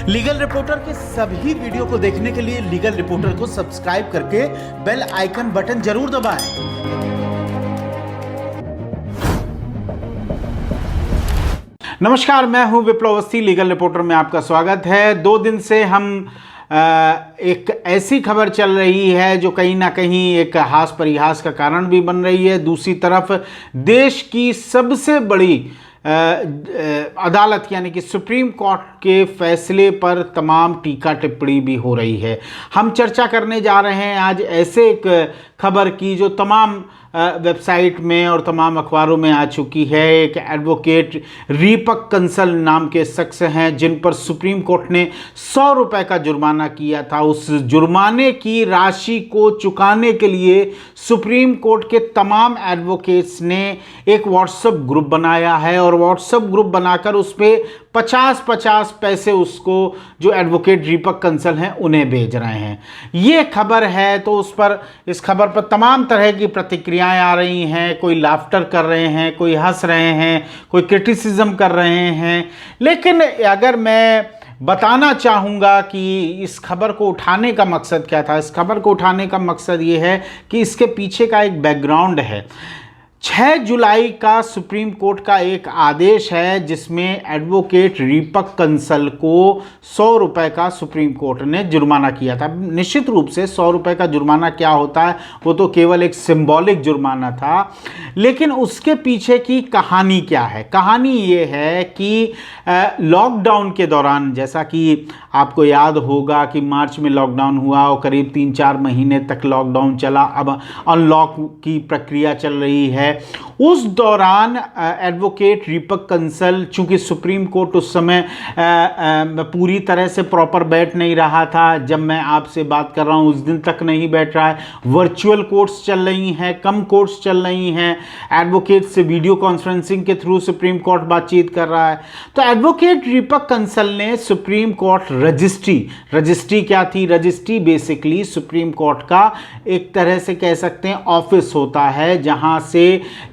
Legal reporter के सभी video को देखने के लिए लीगल रिपोर्टर को सब्सक्राइब करके बेल आइकन बटन जरूर दबाएं। नमस्कार, मैं हूं विप्लव अवस्थी। लीगल रिपोर्टर में आपका स्वागत है। 2 दिन से हम एक ऐसी खबर चल रही है जो कहीं ना कहीं एक हास परिहास का कारण भी बन रही है। दूसरी तरफ देश की सबसे बड़ी अदालत यानी कि सुप्रीम कोर्ट के फैसले पर तमाम टीका टिप्पणी भी हो रही है। हम चर्चा करने जा रहे हैं आज ऐसे एक खबर की जो तमाम वेबसाइट में और तमाम अखबारों में आ चुकी है। एक एडवोकेट दीपक कंसल नाम के शख्स हैं जिन पर सुप्रीम कोर्ट ने 100 रुपये का जुर्माना किया था। उस जुर्माने की राशि को चुकाने के लिए सुप्रीम कोर्ट के तमाम एडवोकेट्स ने एक व्हाट्सएप ग्रुप बनाया है और व्हाट्सएप ग्रुप बनाकर उस पर 50-50 पैसे उसको जो एडवोकेट दीपक कंसल हैं उन्हें भेज रहे हैं। ये खबर है तो इस खबर पर तमाम तरह की प्रतिक्रियाएं आ रही हैं। कोई लाफ्टर कर रहे हैं, कोई हंस रहे हैं, कोई क्रिटिसिज्म कर रहे हैं। लेकिन अगर मैं बताना चाहूँगा कि इस खबर को उठाने का मकसद क्या था, इस खबर को उठाने का मकसद ये है कि इसके पीछे का एक बैकग्राउंड है। 6 जुलाई का सुप्रीम कोर्ट का एक आदेश है जिसमें एडवोकेट दीपक कंसल को 100 रुपये का सुप्रीम कोर्ट ने जुर्माना किया था। निश्चित रूप से 100 रुपये का जुर्माना क्या होता है वो तो केवल एक सिंबॉलिक जुर्माना था, लेकिन उसके पीछे की कहानी क्या है। कहानी ये है कि लॉकडाउन के दौरान, जैसा कि आपको याद होगा कि मार्च में लॉकडाउन हुआ और करीब 3-4 महीने तक लॉकडाउन चला, अब अनलॉक की प्रक्रिया चल रही है। उस दौरान एडवोकेट दीपक कंसल, चूंकि सुप्रीम कोर्ट उस समय पूरी तरह से प्रॉपर बैठ नहीं रहा था, जब मैं आपसे बात कर रहा हूं उस दिन तक नहीं बैठ रहा है, वर्चुअल कोर्ट्स चल रही हैं, कम कोर्ट्स चल रही हैं, एडवोकेट से वीडियो कॉन्फ्रेंसिंग के थ्रू सुप्रीम कोर्ट बातचीत कर रहा है। तो एडवोकेट दीपक कंसल ने सुप्रीम कोर्ट रजिस्ट्री क्या थी? रजिस्ट्री बेसिकली सुप्रीम कोर्ट का एक तरह से कह सकते हैं ऑफिस होता है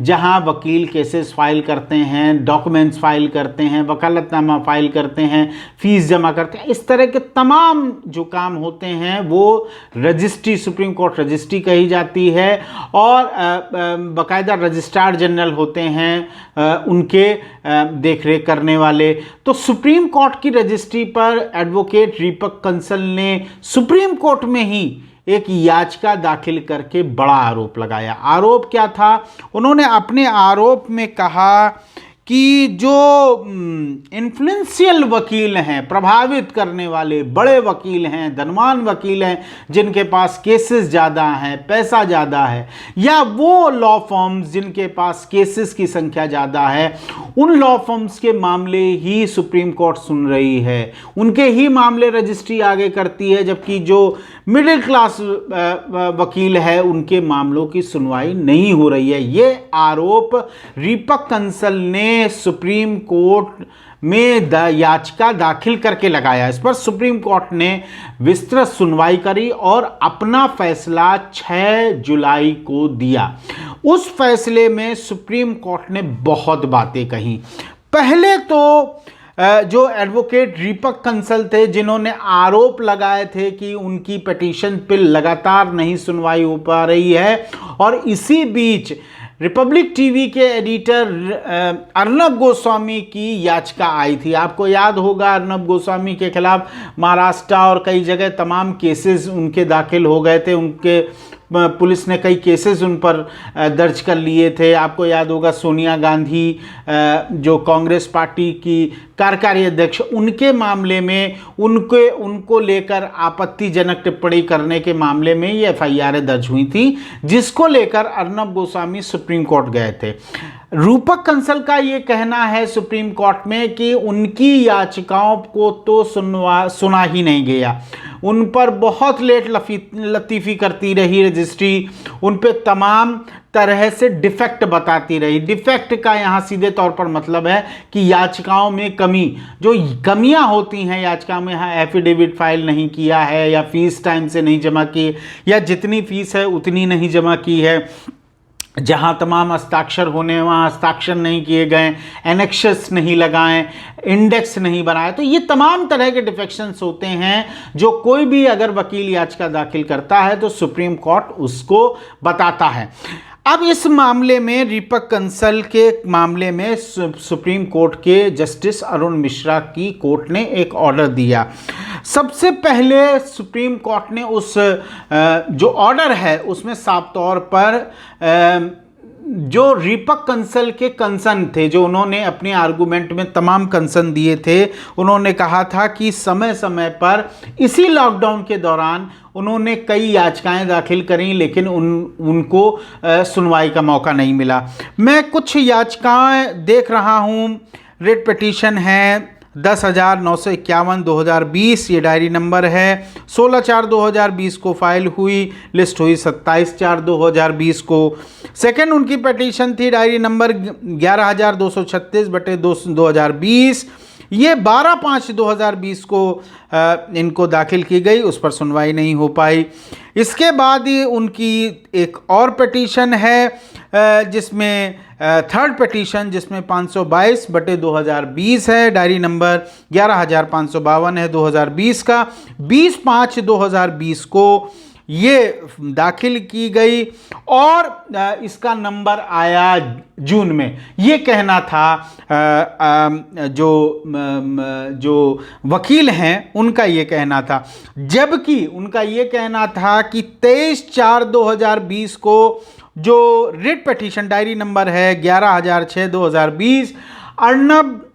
जहां वकील केसेस फाइल करते हैं, डॉक्यूमेंट्स फाइल करते हैं, वकालतनामा फाइल करते हैं, फीस जमा करते हैं। इस तरह के तमाम जो काम होते हैं वो रजिस्ट्री, सुप्रीम कोर्ट रजिस्ट्री कही जाती है। और बाकायदा रजिस्ट्रार जनरल होते हैं उनके देखरेख करने वाले। तो सुप्रीम कोर्ट की रजिस्ट्री पर एडवोकेट दीपक कंसल ने सुप्रीम कोर्ट में ही एक याचिका दाखिल करके बड़ा आरोप लगाया। आरोप क्या था? उन्होंने अपने आरोप में कहा कि जो इन्फ्लुएंशियल वकील हैं, प्रभावित करने वाले बड़े वकील हैं, धनवान वकील हैं, जिनके पास केसेस ज़्यादा हैं, पैसा ज़्यादा है, या वो लॉ फर्म्स जिनके पास केसेस की संख्या ज़्यादा है, उन लॉ फर्म्स के मामले ही सुप्रीम कोर्ट सुन रही है, उनके ही मामले रजिस्ट्री आगे करती है, जबकि जो मिडिल क्लास वकील है उनके मामलों की सुनवाई नहीं हो रही है। ये आरोप दीपक कंसल ने सुप्रीम कोर्ट में याचिका दाखिल करके लगाया। इस पर सुप्रीम कोर्ट ने विस्तृत सुनवाई करी और अपना फैसला 6 जुलाई को दिया। उस फैसले में सुप्रीम कोर्ट ने बहुत बातें कही। पहले तो जो एडवोकेट दीपक कंसल थे जिन्होंने आरोप लगाए थे कि उनकी पिटीशन पे लगातार नहीं सुनवाई हो पा रही है, और इसी बीच रिपब्लिक टीवी के एडिटर अर्नब गोस्वामी की याचिका आई थी। आपको याद होगा अर्नब गोस्वामी के खिलाफ महाराष्ट्र और कई जगह तमाम केसेस उनके दाखिल हो गए थे। उनके पुलिस ने कई केसेस उन पर दर्ज कर लिए थे। आपको याद होगा सोनिया गांधी जो कांग्रेस पार्टी की कार्यकारी अध्यक्ष, उनके मामले में उनको लेकर आपत्तिजनक टिप्पणी करने के मामले में ये एफआईआर दर्ज हुई थी, जिसको लेकर अर्नब गोस्वामी सुप्रीम कोर्ट गए थे। दीपक कंसल का ये कहना है सुप्रीम कोर्ट में कि उनकी याचिकाओं को तो सुना ही नहीं गया, उन पर बहुत लेट लतीफ़ी करती रही रजिस्ट्री, उन पे तमाम तरह से डिफेक्ट बताती रही। डिफेक्ट का यहाँ सीधे तौर पर मतलब है कि याचिकाओं में कमी, जो कमियाँ होती हैं याचिकाओं में, यहाँ एफिडेविट फाइल नहीं किया है, या फीस टाइम से नहीं जमा की, या जितनी फीस है उतनी नहीं जमा की है, जहां तमाम हस्ताक्षर होने वहां हस्ताक्षर नहीं किए गए, एनेक्शस नहीं लगाएं, इंडेक्स नहीं बनाए। तो ये तमाम तरह के डिफेक्शंस होते हैं जो कोई भी अगर वकील याचिका दाखिल करता है तो सुप्रीम कोर्ट उसको बताता है। अब इस मामले में दीपक कंसल के मामले में सुप्रीम कोर्ट के जस्टिस अरुण मिश्रा की कोर्ट ने एक ऑर्डर दिया। सबसे पहले सुप्रीम कोर्ट ने उस जो ऑर्डर है उसमें साफ तौर पर जो दीपक कंसल के कंसर्न थे, जो उन्होंने अपने आर्गूमेंट में तमाम कंसर्न दिए थे, उन्होंने कहा था कि समय समय पर इसी लॉकडाउन के दौरान उन्होंने कई याचिकाएं दाखिल करी लेकिन उनको सुनवाई का मौका नहीं मिला। मैं कुछ याचिकाएं देख रहा हूं। रिट पिटीशन है 10,951 2020, ये डायरी नंबर है। 16/4/2020 को फाइल हुई, लिस्ट हुई 27/4/2020 को। सेकंड उनकी पिटीशन थी डायरी नंबर 11,236/2020, ये 12/5/2020 को इनको दाखिल की गई, उस पर सुनवाई नहीं हो पाई। इसके बाद ही उनकी एक और पिटीशन है जिसमें थर्ड पिटीशन जिसमें 522/2020 है, डायरी नंबर 11,552 है 2020 का। 20/5/2020 को ये दाखिल की गई और इसका नंबर आया जून में। ये कहना था जो वकील हैं उनका ये कहना था, जबकि उनका ये कहना था कि 23/4/2020 को जो रिट पिटीशन डायरी नंबर है 11,006/2020 Arnab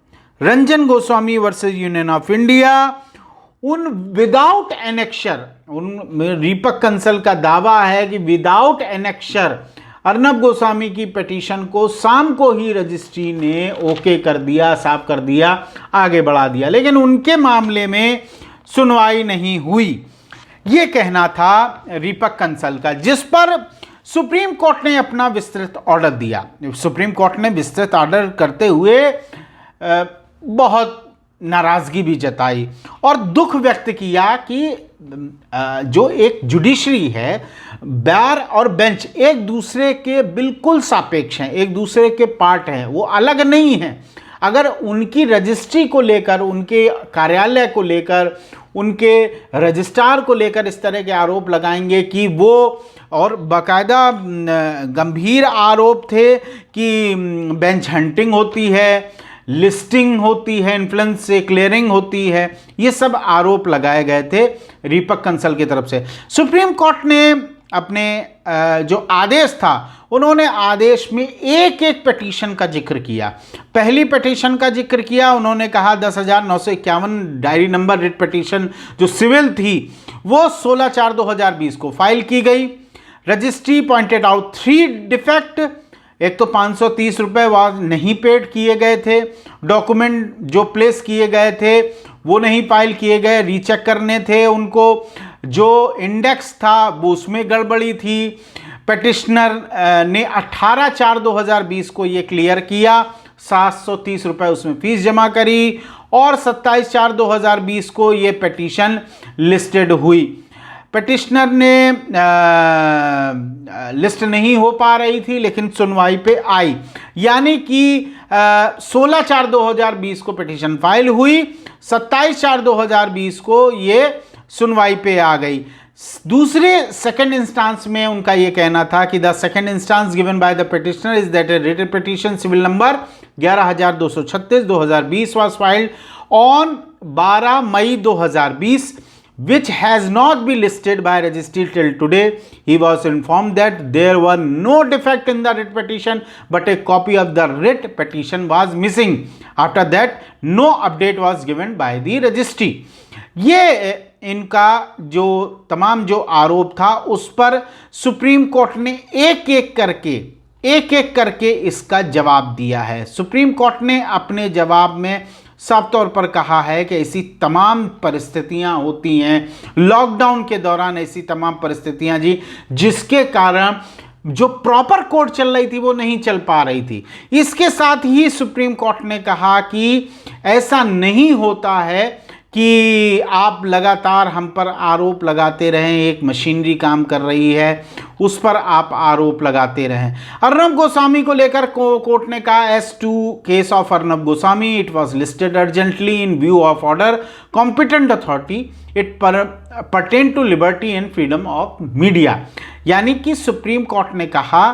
Ranjan Goswami versus union of India, उन विदाउट एनेक्शर, उन दीपक कंसल का दावा है कि विदाउट एनेक्शर अर्नब गोस्वामी की पिटीशन को शाम को ही रजिस्ट्री ने ओके कर दिया, साफ कर दिया, आगे बढ़ा दिया, लेकिन उनके मामले में सुनवाई नहीं हुई। ये कहना था दीपक कंसल का, जिस पर सुप्रीम कोर्ट ने अपना विस्तृत ऑर्डर दिया। सुप्रीम कोर्ट ने विस्तृत ऑर्डर करते हुए बहुत नाराजगी भी जताई और दुख व्यक्त किया कि जो एक जुडिशरी है, बार और बेंच एक दूसरे के बिल्कुल सापेक्ष हैं, एक दूसरे के पार्ट हैं, वो अलग नहीं हैं। अगर उनकी रजिस्ट्री को लेकर, उनके कार्यालय को लेकर, उनके रजिस्ट्रार को लेकर इस तरह के आरोप लगाएंगे कि वो, और बाकायदा गंभीर आरोप थे कि बेंच हंटिंग होती है, लिस्टिंग होती है, इन्फ्लुएंस से क्लियरिंग होती है, ये सब आरोप लगाए गए थे दीपक कंसल की तरफ से। सुप्रीम कोर्ट ने अपने जो आदेश था, उन्होंने आदेश में एक एक पिटीशन का जिक्र किया। पहली पिटीशन का जिक्र किया, उन्होंने कहा 10,951 डायरी नंबर रिट पिटीशन जो सिविल थी वो 16/4/2020 को फाइल की गई। रजिस्ट्री पॉइंटेड आउट 3 डिफेक्ट, एक तो 530 रुपये वह नहीं पेड किए गए थे, डॉक्यूमेंट जो प्लेस किए गए थे वो नहीं फाइल किए गए, रीचेक करने थे उनको, जो इंडेक्स था वो उसमें गड़बड़ी थी। पिटिशनर ने 18/4/2020 को ये क्लियर किया, 730 रुपये उसमें फीस जमा करी और 27/4/2020 को ये पिटीशन लिस्टेड हुई। पिटिशनर ने लिस्ट नहीं हो पा रही थी लेकिन सुनवाई पे आई, यानी कि 16/4/2020 को पिटीशन फाइल हुई, 27/4/2020 को ये सुनवाई पे आ गई। दूसरे सेकंड इंस्टांस में उनका ये कहना था कि the second instance given by the petitioner is that a writ petition civil number 11,236/2020 was filed on 12 May 2020 which has not been listed by registry till today. He was informed that there were no defect in the writ petition but a copy of the writ petition was missing. After that no update was given by the registry. ये इनका जो तमाम जो आरोप था उस पर supreme court ने एक एक करके इसका जवाब दिया है। सुप्रीम कोर्ट ने अपने जवाब में साफ तौर पर कहा है कि ऐसी तमाम परिस्थितियां होती हैं लॉकडाउन के दौरान, ऐसी तमाम परिस्थितियां जी जिसके कारण जो प्रॉपर कोर्ट चल रही थी वो नहीं चल पा रही थी। इसके साथ ही सुप्रीम कोर्ट ने कहा कि ऐसा नहीं होता है कि आप लगातार हम पर आरोप लगाते रहें, एक मशीनरी काम कर रही है उस पर आप आरोप लगाते रहें। अर्नब गोस्वामी को लेकर कोर्ट ने कहा, as to case of Arnab Goswami it was listed urgently in view of order competent authority it pertain to liberty and freedom of media. यानी कि सुप्रीम कोर्ट ने कहा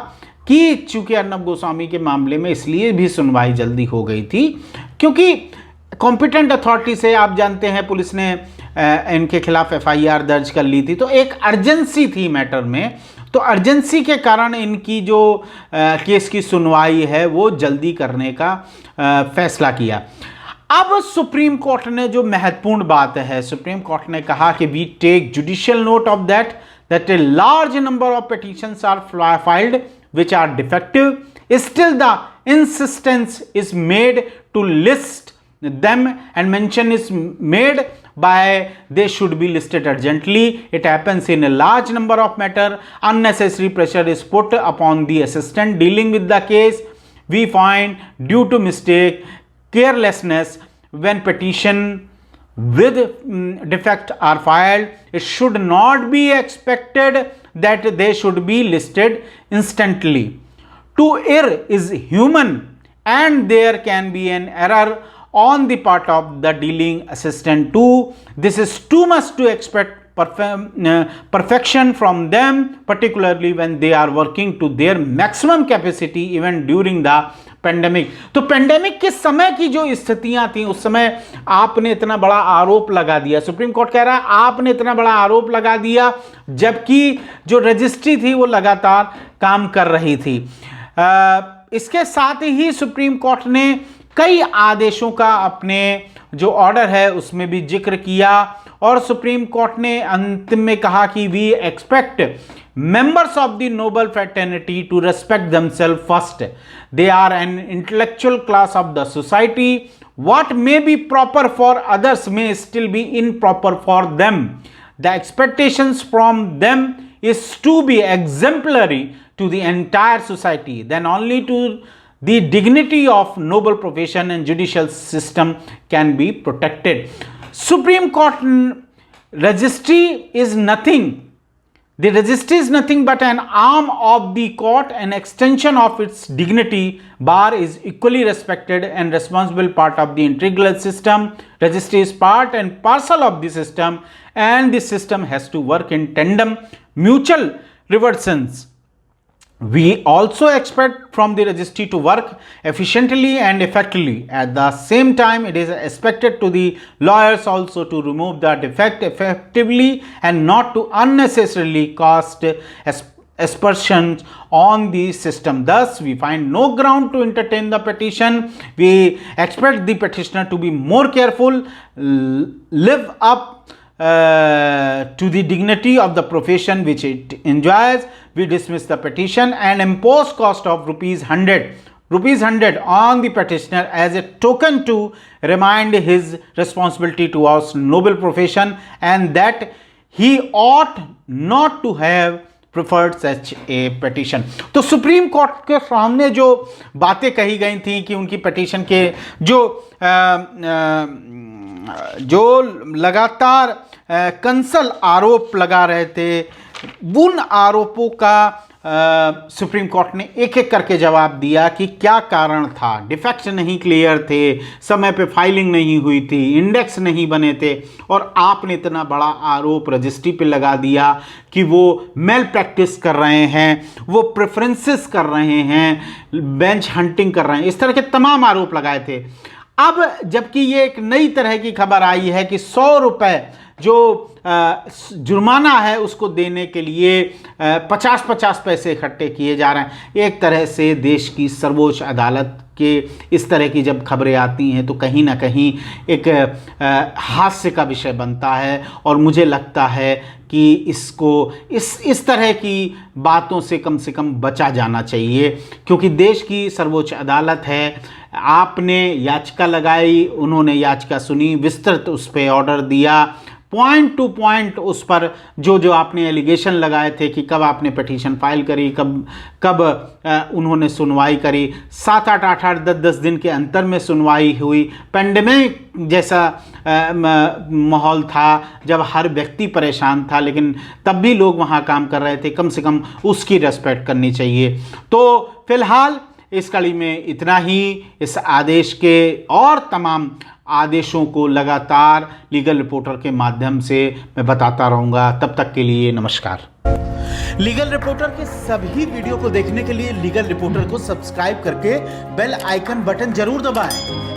कि चूंकि अर्नब गोस्वामी के मामले में इसलिए भी सुनवाई जल्दी हो गई थी क्योंकि कॉम्पिटेंट अथॉरिटी से, आप जानते हैं पुलिस ने इनके खिलाफ एफआईआर दर्ज कर ली थी, तो एक अर्जेंसी थी मैटर में, तो अर्जेंसी के कारण इनकी जो केस की सुनवाई है वो जल्दी करने का फैसला किया। अब सुप्रीम कोर्ट ने जो महत्वपूर्ण बात है, सुप्रीम कोर्ट ने कहा कि we take judicial note of that a large number of petitions are filed which are defective, still the insistence is made to list them and mention is made by they should be listed urgently. It happens in a large number of matter. Unnecessary pressure is put upon the assistant dealing with the case. We find due to mistake, carelessness when petition with defect are filed, it should not be expected that they should be listed instantly. To err is human and there can be an error on the part of the dealing assistant too. This is too much to expect perfection from them, particularly when they are working to their maximum capacity even during the pandemic. तो pandemic के समय की जो स्थितियां थी उस समय आपने इतना बड़ा आरोप लगा दिया, सुप्रीम कोर्ट कह रहा है आपने इतना बड़ा आरोप लगा दिया जबकि जो रजिस्ट्री थी वो लगातार काम कर रही थी। इसके साथ ही सुप्रीम कोर्ट ने कई आदेशों का अपने जो ऑर्डर है उसमें भी जिक्र किया और सुप्रीम कोर्ट ने अंतिम में कहा कि we expect members of the noble fraternity to respect themselves first. They are an intellectual class of the society. What may be proper for others may still be improper for them. The expectations from them is to be exemplary to the entire society, then only to the dignity of noble profession and judicial system can be protected. Supreme Court registry is nothing. The registry is nothing but an arm of the court, an extension of its dignity. Bar is equally respected and responsible part of the integral system. Registry is part and parcel of the system and the system has to work in tandem, mutual reversions. We also expect from the registry to work efficiently and effectively. At the same time, it is expected to the lawyers also to remove the defect effectively and not to unnecessarily cast aspersions on the system. Thus, we find no ground to entertain the petition. We expect the petitioner to be more careful, live up to the dignity of the profession which it enjoys. We dismiss the petition and impose cost of rupees 100 on the petitioner as a token to remind his responsibility towards noble profession and that he ought not to have preferred such A petition. तो supreme court के सामने जो बातें कही गई थी कि उनकी पिटीशन के जो लगातार कंसल आरोप लगा रहे थे उन आरोपों का सुप्रीम कोर्ट ने एक एक करके जवाब दिया कि क्या कारण था। डिफेक्ट नहीं क्लियर थे, समय पे फाइलिंग नहीं हुई थी, इंडेक्स नहीं बने थे और आपने इतना बड़ा आरोप रजिस्ट्री पे लगा दिया कि वो मेल प्रैक्टिस कर रहे हैं, वो प्रेफरेंसेस कर रहे हैं, बेंच हंटिंग कर रहे हैं, इस तरह के तमाम आरोप लगाए थे। अब जबकि ये एक नई तरह की खबर आई है कि 100 रुपये जो जुर्माना है उसको देने के लिए 50-50 पैसे इकट्ठे किए जा रहे हैं। एक तरह से देश की सर्वोच्च अदालत के इस तरह की जब खबरें आती हैं तो कहीं ना कहीं एक हास्य का विषय बनता है और मुझे लगता है कि इसको इस तरह की बातों से कम बचा जाना चाहिए क्योंकि देश की सर्वोच्च अदालत है। आपने याचिका लगाई, उन्होंने याचिका सुनी, विस्तृत उस पर ऑर्डर दिया, पॉइंट टू पॉइंट उस पर जो आपने एलिगेशन लगाए थे कि कब आपने पिटीशन फाइल करी, कब उन्होंने सुनवाई करी, 7-8, 8-8, 10-10 दिन के अंतर में सुनवाई हुई, पेंडेमिक जैसा माहौल था जब हर व्यक्ति परेशान था, लेकिन तब भी लोग वहाँ काम कर रहे थे, कम से कम उसकी रेस्पेक्ट करनी चाहिए। तो फिलहाल इस कड़ी में इतना ही। इस आदेश के और तमाम आदेशों को लगातार लीगल रिपोर्टर के माध्यम से मैं बताता रहूँगा। तब तक के लिए नमस्कार। लीगल रिपोर्टर के सभी वीडियो को देखने के लिए लीगल रिपोर्टर को सब्सक्राइब करके बेल आइकन बटन जरूर दबाएं।